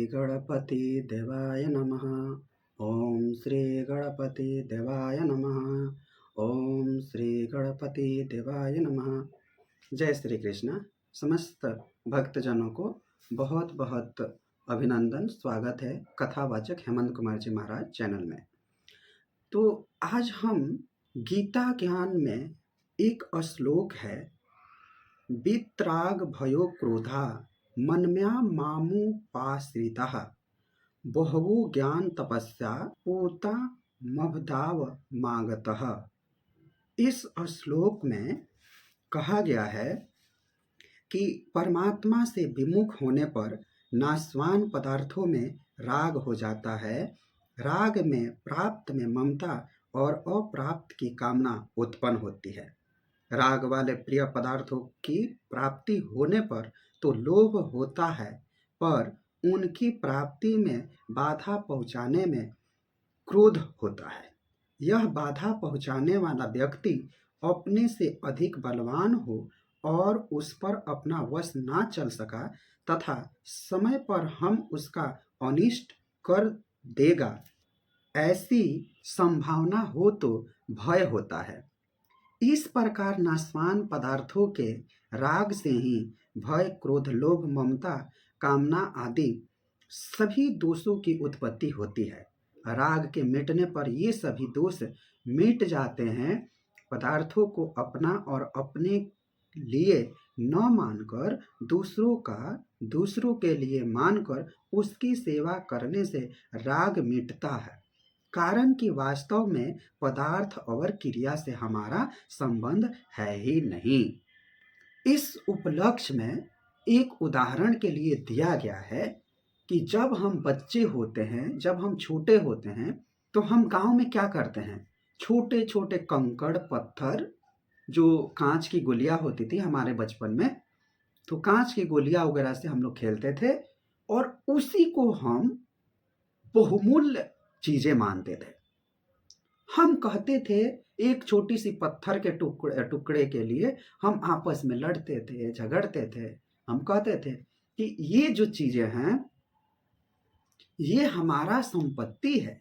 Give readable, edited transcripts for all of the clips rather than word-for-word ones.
गणपति देवाय नमः। ओम श्री गणपति देवाय नमः। ओम श्री गणपति देवाय नमः। जय श्री कृष्ण। समस्त भक्तजनों को बहुत बहुत अभिनंदन, स्वागत है कथावाचक हेमंत कुमार जी महाराज चैनल में। तो आज हम गीता ज्ञान में एक श्लोक है, वित्राग भयो क्रोधा मनम्या मामुपाश्रिताः बहवो ज्ञान तपस्या पूता मभदाव मागतः। इस श्लोक में कहा गया है कि परमात्मा से विमुख होने पर नाशवान पदार्थों में राग हो जाता है। राग में प्राप्त में ममता और अप्राप्त की कामना उत्पन्न होती है। राग वाले प्रिय पदार्थों की प्राप्ति होने पर तो लोभ होता है, पर उनकी प्राप्ति में बाधा पहुंचाने में क्रोध होता है। यह बाधा पहुंचाने वाला व्यक्ति अपने से अधिक बलवान हो और उस पर अपना वश ना चल सका तथा समय पर हम उसका अनिष्ट कर देगा, ऐसी संभावना हो तो भय होता है। इस प्रकार नाशवान पदार्थों के राग से ही भय, क्रोध, लोभ, ममता, कामना आदि सभी दोषों की उत्पत्ति होती है। राग के मिटने पर ये सभी दोष मिट जाते हैं। पदार्थों को अपना और अपने लिए न मानकर दूसरों के लिए मानकर उसकी सेवा करने से राग मिटता है। कारण कि वास्तव में पदार्थ और क्रिया से हमारा संबंध है ही नहीं। इस उपलक्ष्य में एक उदाहरण के लिए दिया गया है कि जब हम बच्चे होते हैं, जब हम छोटे होते हैं, तो हम गांव में क्या करते हैं, छोटे छोटे कंकड़ पत्थर, जो कांच की गोलियां होती थी हमारे बचपन में, तो कांच की गोलियां वगैरह से हम लोग खेलते थे और उसी को हम बहुमूल्य चीजें मानते थे। हम कहते थे एक छोटी सी पत्थर के टुकड़े के लिए हम आपस में लड़ते थे, झगड़ते थे। हम कहते थे कि ये जो चीजें हैं ये हमारा संपत्ति है,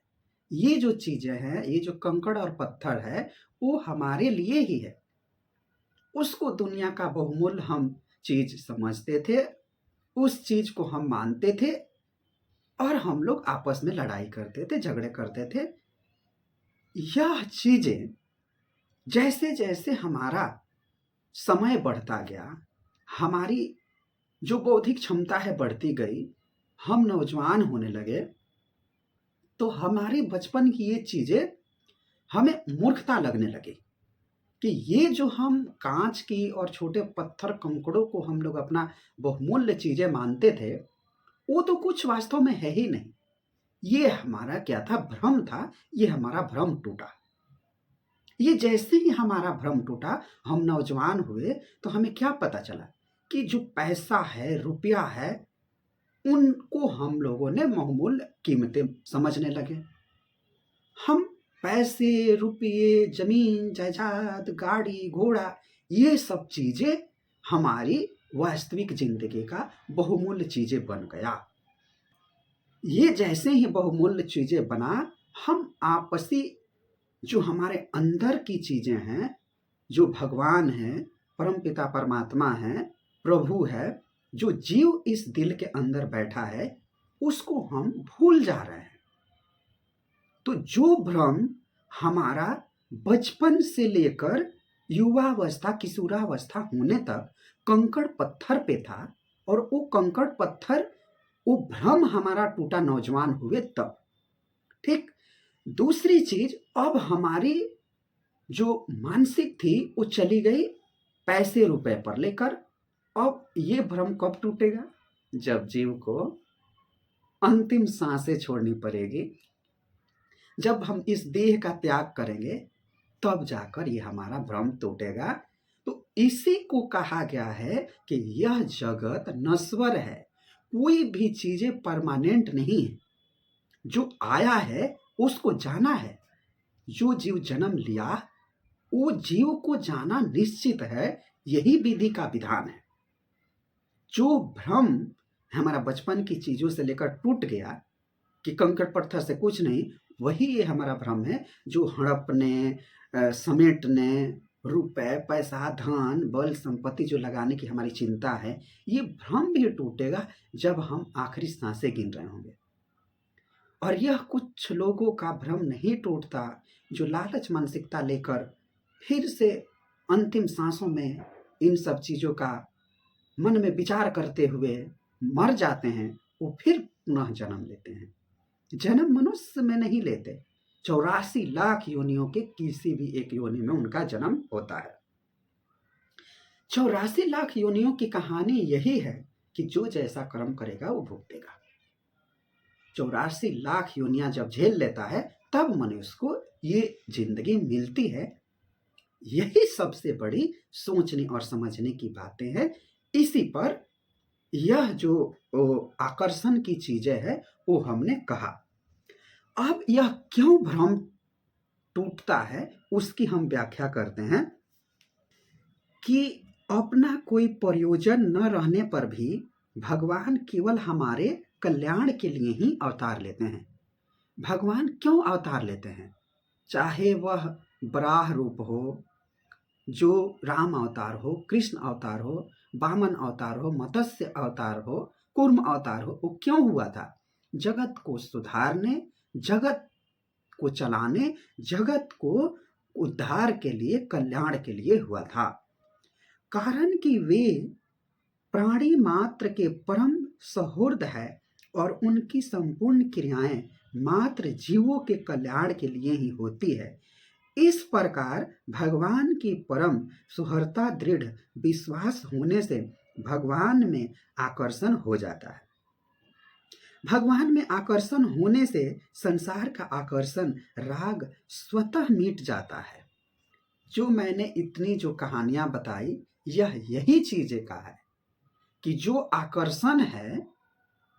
ये जो चीजें हैं, ये जो कंकड़ और पत्थर है वो हमारे लिए ही है। उसको दुनिया का बहुमूल्य हम चीज समझते थे, उस चीज को हम मानते थे और हम लोग आपस में लड़ाई करते थे, झगड़े करते थे। यह चीजें जैसे जैसे हमारा समय बढ़ता गया, हमारी जो बौद्धिक क्षमता है बढ़ती गई, हम नौजवान होने लगे, तो हमारी बचपन की ये चीजें हमें मूर्खता लगने लगी कि ये जो हम कांच की और छोटे पत्थर कंकड़ों को हम लोग अपना बहुमूल्य चीजें मानते थे, वो तो कुछ वास्तव में है ही नहीं। ये हमारा क्या था, भ्रम था। ये हमारा भ्रम टूटा। ये जैसे ही हमारा भ्रम टूटा, हम नौजवान हुए, तो हमें क्या पता चला कि जो पैसा है, रुपया है, उनको हम लोगों ने बहुमूल्य कीमतें समझने लगे। हम पैसे, रुपये, जमीन जायदाद, गाड़ी घोड़ा, ये सब चीजें हमारी वास्तविक जिंदगी का बहुमूल्य चीजें बन गया। ये जैसे ही बहुमूल्य चीजें बना, हम आपसी जो हमारे अंदर की चीजें हैं, जो भगवान है, परमपिता परमात्मा है, प्रभु है, जो जीव इस दिल के अंदर बैठा है, उसको हम भूल जा रहे हैं। तो जो भ्रम हमारा बचपन से लेकर युवावस्था, किशोरावस्था होने तक कंकड़ पत्थर पे था, और वो कंकड़ पत्थर, वो भ्रम हमारा टूटा नौजवान हुए तब। ठीक। दूसरी चीज, अब हमारी जो मानसिक थी वो चली गई पैसे रुपए पर लेकर। अब ये भ्रम कब टूटेगा, जब जीव को अंतिम सांसें छोड़नी पड़ेगी, जब हम इस देह का त्याग करेंगे, तब जाकर ये हमारा भ्रम टूटेगा। तो इसी को कहा गया है कि यह जगत नश्वर है, कोई भी चीजें परमानेंट नहीं है। जो आया है उसको जाना है। जो जीव जन्म लिया, वो जीव को जाना निश्चित है। यही विधि का विधान है। जो भ्रम हमारा बचपन की चीज़ों से लेकर टूट गया कि कंकड़ पत्थर से कुछ नहीं, वही ये हमारा भ्रम है जो हड़पने, समेटने, रुपए, पैसा, धन, बल, संपत्ति जो लगाने की हमारी चिंता है, ये भ्रम भी टूटेगा जब हम आखिरी सांसें गिन रहे होंगे। और यह कुछ लोगों का भ्रम नहीं टूटता जो लालच मानसिकता लेकर फिर से अंतिम सांसों में इन सब चीज़ों का मन में विचार करते हुए मर जाते हैं, वो फिर पुनः जन्म लेते हैं। जन्म मनुष्य में नहीं लेते, 84 लाख योनियों के किसी भी एक योनि में उनका जन्म होता है। 84 लाख योनियों की कहानी यही है कि जो जैसा कर्म करेगा वो भुगतेगा। 84 लाख योनियां जब झेल लेता है तब मनुष्य को ये जिंदगी मिलती है। यही सबसे बड़ी सोचने और समझने की बातें हैं। इसी पर यह जो आकर्षण की चीजें है वो हमने कहा। अब यह क्यों भ्रम टूटता है उसकी हम व्याख्या करते हैं कि अपना कोई प्रयोजन न रहने पर भी भगवान केवल हमारे कल्याण के लिए ही अवतार लेते हैं। भगवान क्यों अवतार लेते हैं? चाहे वह वराह रूप हो, जो राम अवतार हो, कृष्ण अवतार हो, वामन अवतार हो, मत्स्य अवतार हो, कूर्म अवतार हो, वो क्यों हुआ था? जगत को सुधारने, जगत को चलाने, जगत को उद्धार के लिए, कल्याण के लिए हुआ था। कारण कि वे प्राणी मात्र के परम सौहृद है और उनकी संपूर्ण क्रियाएं मात्र जीवों के कल्याण के लिए ही होती है। इस प्रकार भगवान की परम सुहृदता दृढ़ विश्वास होने से भगवान में आकर्षण हो जाता है। भगवान में आकर्षण होने से संसार का आकर्षण राग स्वतः मिट जाता है। जो मैंने इतनी जो कहानियां बताई, यही चीजें का है कि जो आकर्षण है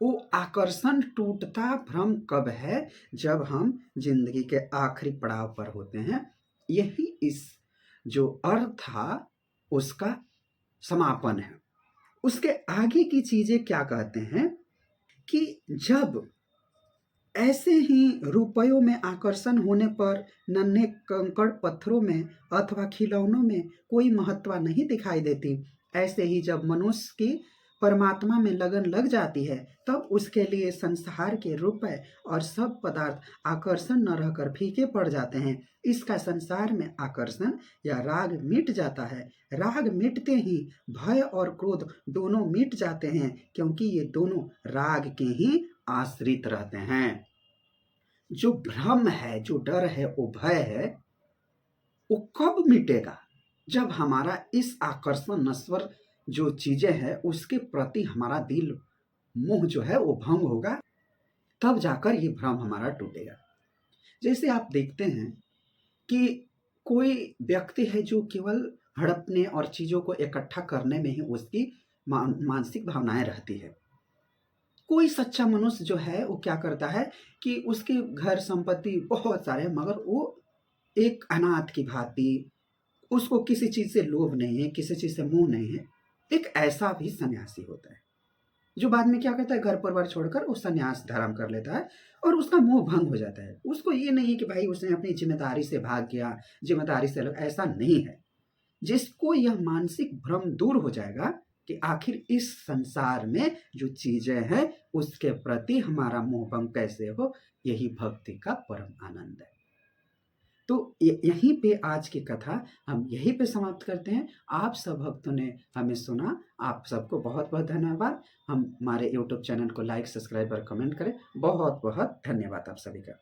वो आकर्षण टूटता भ्रम कब है? जब हम जिंदगी के आखिरी पड़ाव पर होते हैं। यही इस जो अर्थ था उसका समापन है। उसके आगे की चीजें क्या कहते हैं कि जब ऐसे ही रुपयों में आकर्षण होने पर नन्हे कंकड़ पत्थरों में अथवा खिलौनों में कोई महत्व नहीं दिखाई देती, ऐसे ही जब मनुष्य की परमात्मा में लगन लग जाती है तब उसके लिए संसार के रुपए और सब पदार्थ आकर्षण न रहकर फीके पड़ जाते हैं। इसका संसार में आकर्षण या राग मिट जाता है। राग मिटते ही भय और क्रोध दोनों मिट जाते हैं, क्योंकि ये दोनों राग के ही आश्रित रहते हैं। जो भ्रम है, जो डर है, वो भय है, वो कब मिटेगा? जब हमारा इस आकर्षण नश्वर जो चीजें हैं उसके प्रति हमारा दिल मोह जो है वो भंग होगा, तब जाकर ये भ्रम हमारा टूटेगा। जैसे आप देखते हैं कि कोई व्यक्ति है जो केवल हड़पने और चीजों को इकट्ठा करने में ही उसकी मानसिक भावनाएं रहती है। कोई सच्चा मनुष्य जो है वो क्या करता है कि उसके घर संपत्ति बहुत सारे, मगर वो एक अनाथ की भांति, उसको किसी चीज से लोभ नहीं है, किसी चीज से मोह नहीं है। एक ऐसा भी सन्यासी होता है जो बाद में क्या करता है, घर परिवार छोड़कर वो सन्यास धर्म कर लेता है और उसका मोह भंग हो जाता है। उसको ये नहीं है कि भाई उसने अपनी जिम्मेदारी से भाग गया, जिम्मेदारी से अलग, ऐसा नहीं है। जिसको यह मानसिक भ्रम दूर हो जाएगा कि आखिर इस संसार में जो चीजें हैं उसके प्रति हमारा मोह भंग कैसे हो, यही भक्ति का परम आनंद है। तो यहीं पे आज की कथा हम यहीं पे समाप्त करते हैं। आप सब भक्तों ने हमें सुना, आप सबको बहुत बहुत धन्यवाद। हमारे YouTube चैनल को लाइक, सब्सक्राइब और कमेंट करें। बहुत बहुत धन्यवाद आप सभी का।